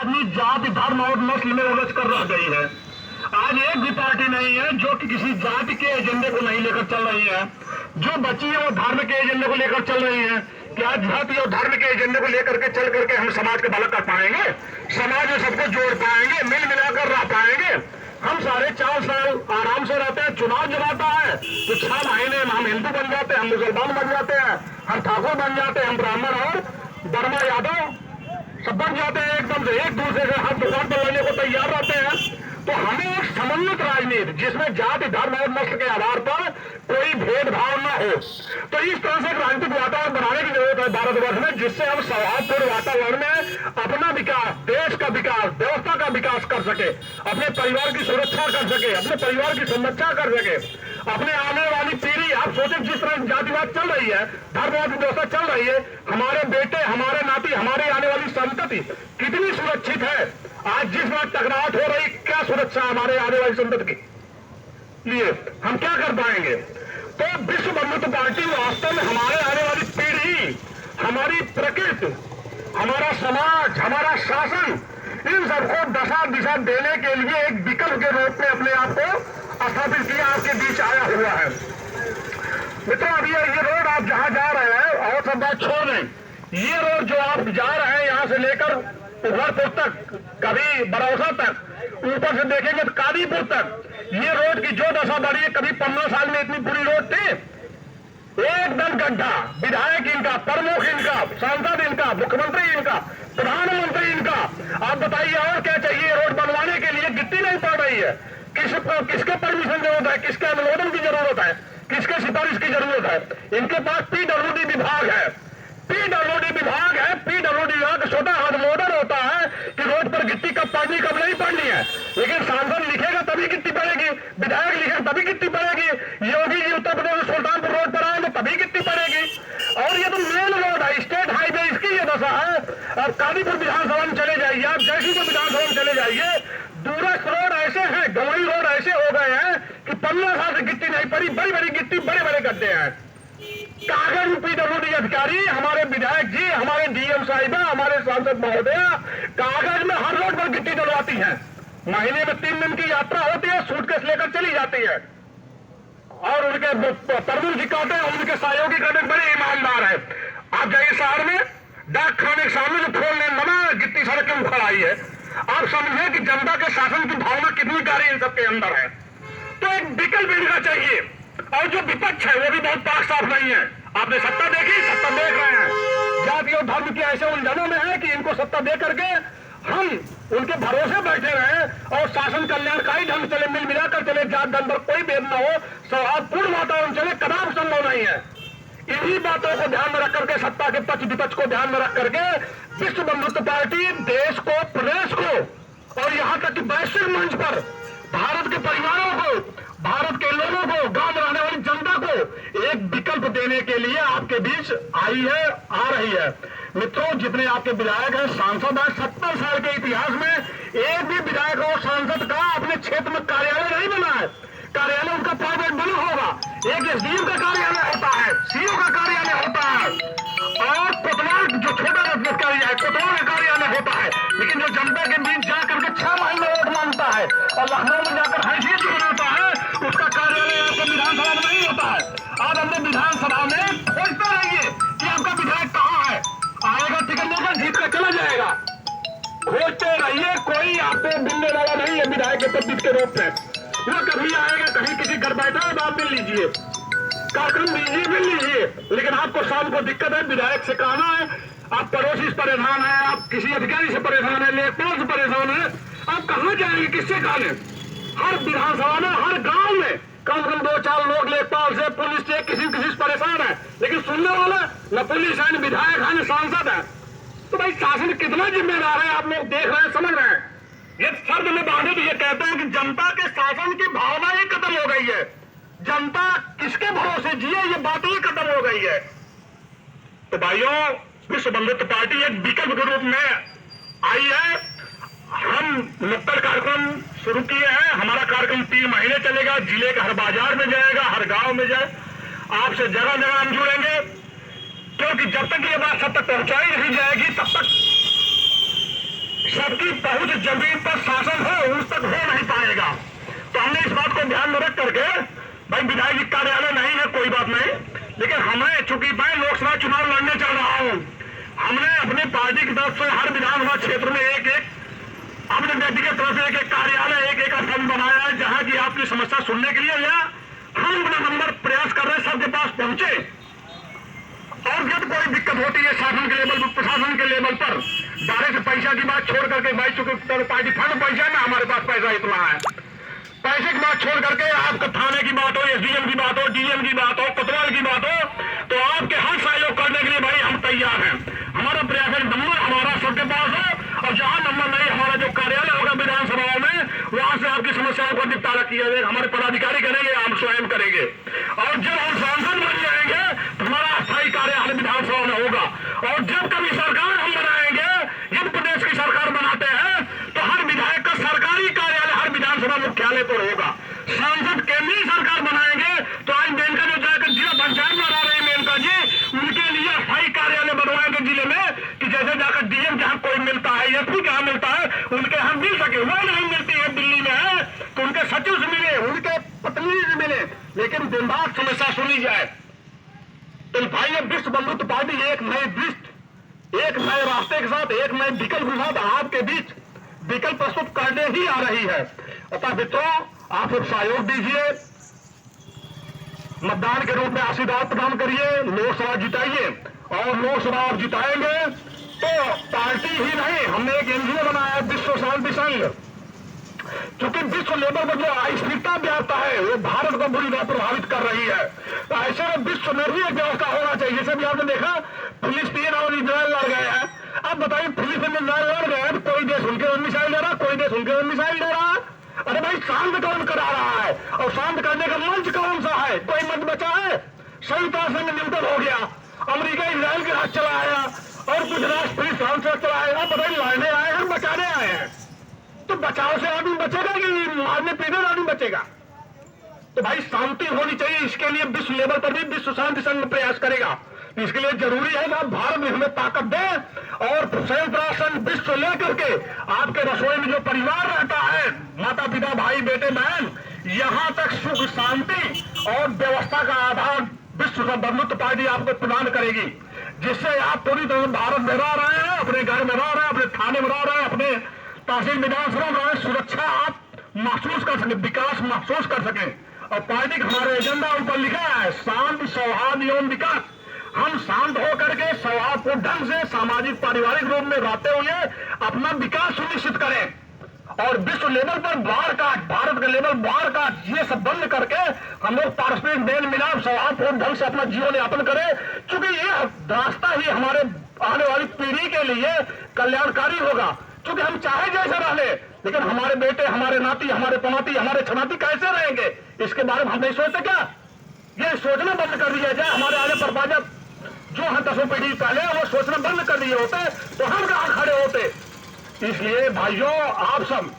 आदमी जाति धर्म और नस्ल में उलझ कर रह गई है। आज एक भी पार्टी नहीं है जो कि किसी जाति के एजेंडे को नहीं लेकर चल रही है। जो बची है वो धर्म के एजेंडे को लेकर चल रही है। क्या जाति और धर्म के एजेंडे को लेकर के चल करके हम समाज का भला कर पाएंगे? समाज में सबको जोड़ पाएंगे? मिल मिलाकर रह पाएंगे? हम सारे 4 साल आराम से रहते हैं। चुनाव जब आता है तो 6 महीने में हम हिंदू बन जाते हैं, हम मुसलमान बन जाते हैं, हम ठाकुर बन जाते हैं, हम ब्राह्मण और वर्मा यादव सब बन जाते हैं। एकदम से एक दूसरे से हाथ दुकान पर लेने को तैयार रहते हैं। तो हमें एक समन्वित राजनीति जिसमें जाति धर्म और नस्ल के आधार पर कोई भेदभाव न हो, तो इस तरह से एक राजनीतिक वातावरण बनाने की जरूरत है भारतवर्ष में, जिससे हम सौहार्दपूर्ण वातावरण में अपना विकास, देश का विकास, व्यवस्था का विकास कर सके, अपने परिवार की सुरक्षा कर सके, अपने परिवार की संरक्षा कर सके, अपने आने वाली पीढ़ी। आप सोचे जिस तरह जातिवाद चल रही है, धर्मवाद की व्यवस्था चल रही है, हमारे बेटे, हमारे नाती, हमारी आने वाली संतति कितनी सुरक्षित है। आज जिस बात टकराहट हो रही, क्या सुरक्षा हमारे आने वाली संतति के लिए हम क्या कर पाएंगे? तो विश्व बंधुत्व पार्टी वास्तव में हमारे आने वाली पीढ़ी, हमारी प्रकृति, हमारा समाज, हमारा शासन, इन सबको दशा दिशा देने के लिए एक विकल्प के रूप में अपने आप को स्थापित किया, आपके बीच आया हुआ है। मित्रों, अभी ये रोड आप जहां जा रहे हैं, और सब बात छोड़ दें, ये रोड जो आप जा रहे हैं यहां से लेकर उभरपुर तक, कभी बरौसा तक, ऊपर से देखेंगे तो कादीपुर तक, ये रोड की जो दशा बढ़ी है, कभी 15 साल में इतनी बुरी रोड थी? एकदम गड्ढा। विधायक इनका, प्रमुख इनका, सांसद इनका, मुख्यमंत्री इनका, प्रधानमंत्री इनका। आप बताइए और क्या चाहिए? रोड बनवाने के लिए गिट्टी नहीं पड़ रही है। किसके परमिशन जरूरत है? किसके अनुमोदन की जरूरत है? किसके सिफारिश की जरूरत है? इनके पास पीडब्ल्यूडी विभाग है। पीडब्ल्यूडी विभाग है। पीडब्ल्यूडी का छोटा अनुमोदन होता है कि रोड पर गिट्टी कब पड़नी कब नहीं पड़नी है, लेकिन सांसद लिखेगा तभी गिट्टी पड़ेगी, विधायक लिखेगा तभी गिट्टी पड़ेगी, योगी जी उत्तर प्रदेश सुल्तानपुर रोड पर आएंगे तभी गिट्टी पड़ेगी। और ये तो मेन रोड है, स्टेट हाईवे, इसकी ये दशा है। अब कादीपुर विधानसभा में चले जाइए, आप जैसी को विधानसभा में चले जाइए, दूरस्थ रोड ऐसे हैं, गवई रोड ऐसे हो गए हैं कि 15 साल से गिट्टी नहीं पड़ी, बड़ी बड़ी गिट्टी, बड़े बड़े गड्ढे हैं। कागज में पीडब्ल्यूडी अधिकारी, हमारे विधायक जी, हमारे डीएम साहिबा, हमारे सांसद महोदय कागज में हर रोड पर गिट्टी डलवाती हैं। महीने में 3 दिन की यात्रा होती है, सूटकेस लेकर चली जाती है, और उनके प्रमुख जी कहते हैं, उनके सहयोगी कहते हैं बड़े ईमानदार है। आप जाइए शहर में, डाक खाने के सामने जो फोन लेन बना, गिट्टी सड़क के ऊपर आई है। आप समझे कि जनता के शासन की भावना कितनी प्यारी इन सबके अंदर है। तो एक विकल्प इनका चाहिए। और जो विपक्ष है वो भी बहुत पाक साफ नहीं है। आपने सत्ता देखी, सत्ता देख रहे हैं, जाति और धर्म की ऐसे उलझनों में है कि इनको सत्ता दे करके हम उनके भरोसे बैठे रहे और शासन कल्याणकारी ढंग चले, मिल मिलाकर चले, जात धर्म पर कोई भेद न हो, सौहार्दपूर्ण वातावरण चले, कदापि संभव नहीं है। इन्हीं बातों को ध्यान में रख करके, सत्ता के पक्ष विपक्ष को ध्यान में रख करके विश्व बंधुत्व पार्टी देश को, प्रदेश को और यहाँ तक कि वैश्विक मंच पर भारत के परिवारों को, भारत के लोगों को, गांव में रहने वाली जनता को एक विकल्प देने के लिए आपके बीच आई है, आ रही है। मित्रों, जितने आपके विधायक हैं, सांसद हैं, 70 साल के इतिहास में एक भी विधायक और सांसद का अपने क्षेत्र में कार्यालय नहीं बना है। कार्यालय उनका प्राइवेट बना होगा, एक एसडीएम का कार्यालय होता है, सीओ का कार्यालय होता है, और कोतवाल जो छोटा कार्यालय है, कोतवाल का कार्यालय होता है। लेकिन जो जनता के बीच जाकर के 6 महीने वोट मांगता है और लखनऊ में जाकर हैसियत बनाता है, उसका कार्यालय आपके विधानसभा में नहीं होता है। आज हमने विधानसभा में खोजते रहिए कि आपका विधायक कहाँ है, आएगा टिकट लेकर जीत कर चला जाएगा। खोजते रहिए, कोई आपको मिलने वाला नहीं है विधायक के पद के रूप में। वो कभी आएगा, कहीं किसी घर बैठा है, आप मिल लीजिए, कार्यक्रम लीजिए, मिल लीजिए, लेकिन आपको शाम को दिक्कत है, विधायक से कहना है, आप पड़ोसी से परेशान है, आप किसी अधिकारी से परेशान है, लेखपाल से परेशान है, आप कहां जाएंगे, किससे कहने? हर विधानसभा में, हर गांव में कम से कम 2-4 लोग लेखपाल से, पुलिस से, किसी से परेशान है, लेकिन सुनने वाला न पुलिस है, न विधायक है, न सांसद है। तो भाई शासन कितना जिम्मेदार है, आप लोग देख रहे हैं, समझ रहे हैं। ये शब्द में बांधे तो ये कहते हैं कि जनता के शासन की भावना ही खत्म हो गई है, जनता किसके भरोसे जिए, ये बात ही खत्म हो गई है। तो भाइयों, विश्व बंधुत्व पार्टी एक विकल्प के रूप में आई है। हम नुक्कड़ कार्यक्रम शुरू किए हैं। हमारा कार्यक्रम 3 महीने चलेगा, जिले के हर बाजार में जाएगा, हर गांव में जाए, आपसे जगह जगह हम जुड़ेंगे, क्योंकि जब तक ये बात सब तक पहुंचाई नहीं जाएगी तब तक सबकी पहुंच जमीन पर शासन हो उस तक हो नहीं पाएगा। तो हमने इस बात को ध्यान में रख करके, भाई विधायक कार्यालय नहीं है कोई बात नहीं, लेकिन हमें चूंकि मैं लोकसभा चुनाव लड़ने चल रहा हूं, हमने अपनी पार्टी की तरफ से हर विधानसभा क्षेत्र में एक एक अपने व्यक्तिगत तरफ से एक एक कार्यालय एक एक स्थान बनाया है, जहां की आपकी समस्या सुनने के लिए या हम अपना नंबर प्रयास कर रहे हैं सबके पास पहुंचे। और जब कोई दिक्कत होती है शासन के लेवल पर, प्रशासन के लेवल पर, डायरेक्ट पैसा की बात छोड़ करके, भाई चूंकि पार्टी फंड पैसा है ना, हमारे पास पैसा इतना है, पैसे की बात छोड़ करके आपका थाने की बात हो, एसडीएम की बात हो, डीएम की बात हो, कोतवाल की बात हो, तो आपके हर सहयोग करने के लिए भाई हम तैयार हैं। हमारा प्रयास है नंबर हमारा सबके पास हो, और जहां नंबर नहीं, हमारा जो कार्यालय होगा विधानसभाओं में, वहां से आपकी समस्याओं का निपटारा किया जाएगा। हमारे पदाधिकारी करेंगे, हम स्वयं करेंगे। और जब हम सांसद बन जाएंगे तो हमारा अस्थायी कार्यालय विधानसभा में होगा। और जब कभी सरकार हम बनाएंगे, जब प्रदेश की सरकार बनाते हैं, तो हर विधायक का सरकारी कार्यालय हर विधानसभा मुख्यालय पर होगा। सांसद केंद्रीय सरकार बनाएंगे तो आज मेनका जो जाकर जिला पंचायत बना रहे हैं मेनका जी, उनके लिए अस्थायी कार्यालय बनवाएंगे जिले में, कि जैसे जाकर डीएम जहां कोई मिलता है, एसपी जहां मिलता है, उनके हम मिल सके। वो नहीं मिलती है, दिल्ली में है तो उनके सचिव से मिले, उनके पत्नी से मिले, लेकिन दिन रात समस्या सुनी जाए। तो भाई ये विश्व बंधुत्व पार्टी एक नए दृष्टि, एक नए रास्ते के साथ, एक नए विकल्प के साथ आपके बीच विकल्प प्रस्तुत करने ही आ रही है। अतः मित्रों, आप लोग सहयोग दीजिए, मतदान के रूप में आशीर्वाद प्रदान करिए, लोकसभा जिताइए। और लोकसभा आप जिताएंगे तो पार्टी ही नहीं, हमने एक एनजीओ बनाया है, विश्व शांति संघ, क्योंकि विश्व लेवल पर जो अस्थिरता व्याप्त है वो भारत को बुरी तरह प्रभावित कर रही है। तो ऐसे में विश्व में भी एक व्यवस्था होना चाहिए। जैसे भी आपने देखा फिलिस्तीन और इजराइल लड़ गए हैं। अब बताइए, फिलिस्तीन में इजराइल लड़ गए हैं, कोई देश उनके ओर मिसाइल दे रहा, कोई देश उनके ओर मिसाइल दे रहा। अरे भाई, शांत कौन करा रहा है और शांत करने का मंच कौन सा है? कोई मंच बचा है? संयुक्त राष्ट्र संघ न्यूनतम हो गया, अमेरिका इजराइल के हाथ चला आया और कुछ राष्ट्र फिर फ्रांस से चला आएगा। बताइए, लड़ने आए हैं, बचाने आए हैं, तो बचाव से आदमी बचेगा कि मारने पीटने आदमी बचेगा? तो भाई शांति होनी चाहिए। इसके लिए विश्व लेवल पर भी विश्व शांति संघ प्रयास करेगा। इसके लिए जरूरी है कि भारत में हमें ताकत दे और संयुक्त राष्ट्र संघ विश्व लेकर के आपके रसोई में जो परिवार रहता है, माता पिता भाई बेटे बहन, यहां तक सुख शांति और व्यवस्था का आधार विश्व बंधुत्व पार्टी आपको प्रदान करेगी, जिससे आप पूरी तरह भारत में रह रहे हैं, अपने घर में रह रहे हैं, अपने थाने में रह रहे हैं, अपने तहसील विधानसभा में सुरक्षा आप महसूस कर सके, विकास महसूस कर सके। और पार्टी का हमारे एजेंडा ऊपर लिखा है, शांति सौहार्द एवं विकास। हम शांत होकर के सौहार्दपूर्ण ढंग से सामाजिक पारिवारिक रूप में रहते हुए अपना विकास सुनिश्चित करें। और विश्व लेवल पर बाढ़ काट, भारत के लेवल बाढ़ काट, ये सब बंद करके हम लोग पारस्परिक मेल मिलाप सौहार्दपूर्ण ढंग से अपना जीवन यापन करें, क्योंकि ये रास्ता ही हमारे आने वाली पीढ़ी के लिए कल्याणकारी होगा। क्योंकि हम चाहे जैसे रह ले, लेकिन हमारे बेटे, हमारे नाती, हमारे पनाती, हमारे छनाती कैसे रहेंगे, इसके बारे में हम नहीं सोचते क्या? ये सोचना बंद कर दिया जाए। हमारे आगे परपाजा जो हम 10 पीढ़ी पहले वो सोचना बंद कर दिए होते तो हम कहां खड़े होते। इसलिए भाइयों, आप सब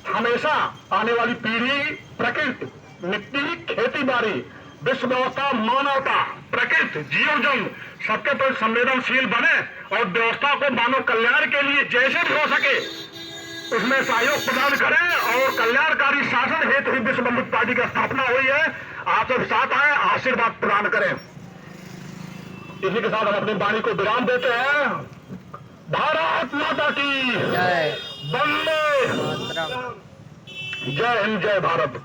हमेशा आने वाली पीढ़ी, प्रकृति, मिट्टी, खेती बाड़ी, विश्व व्यवस्था, मानवता, प्रकृति, जीव जंतु सबके प्रति संवेदनशील बने और व्यवस्था को मानव कल्याण के लिए जैसे भी हो सके उसमें सहयोग प्रदान करें। और कल्याणकारी शासन हेतु ही विश्व बंधुत्व पार्टी की स्थापना हुई है। आप सब साथ आए, आशीर्वाद प्रदान करें। इसी के साथ हम अपनी वाणी को विराम देते हैं। भारत माता की जय, वंदे, मातरम। जय हिंद, जय भारत।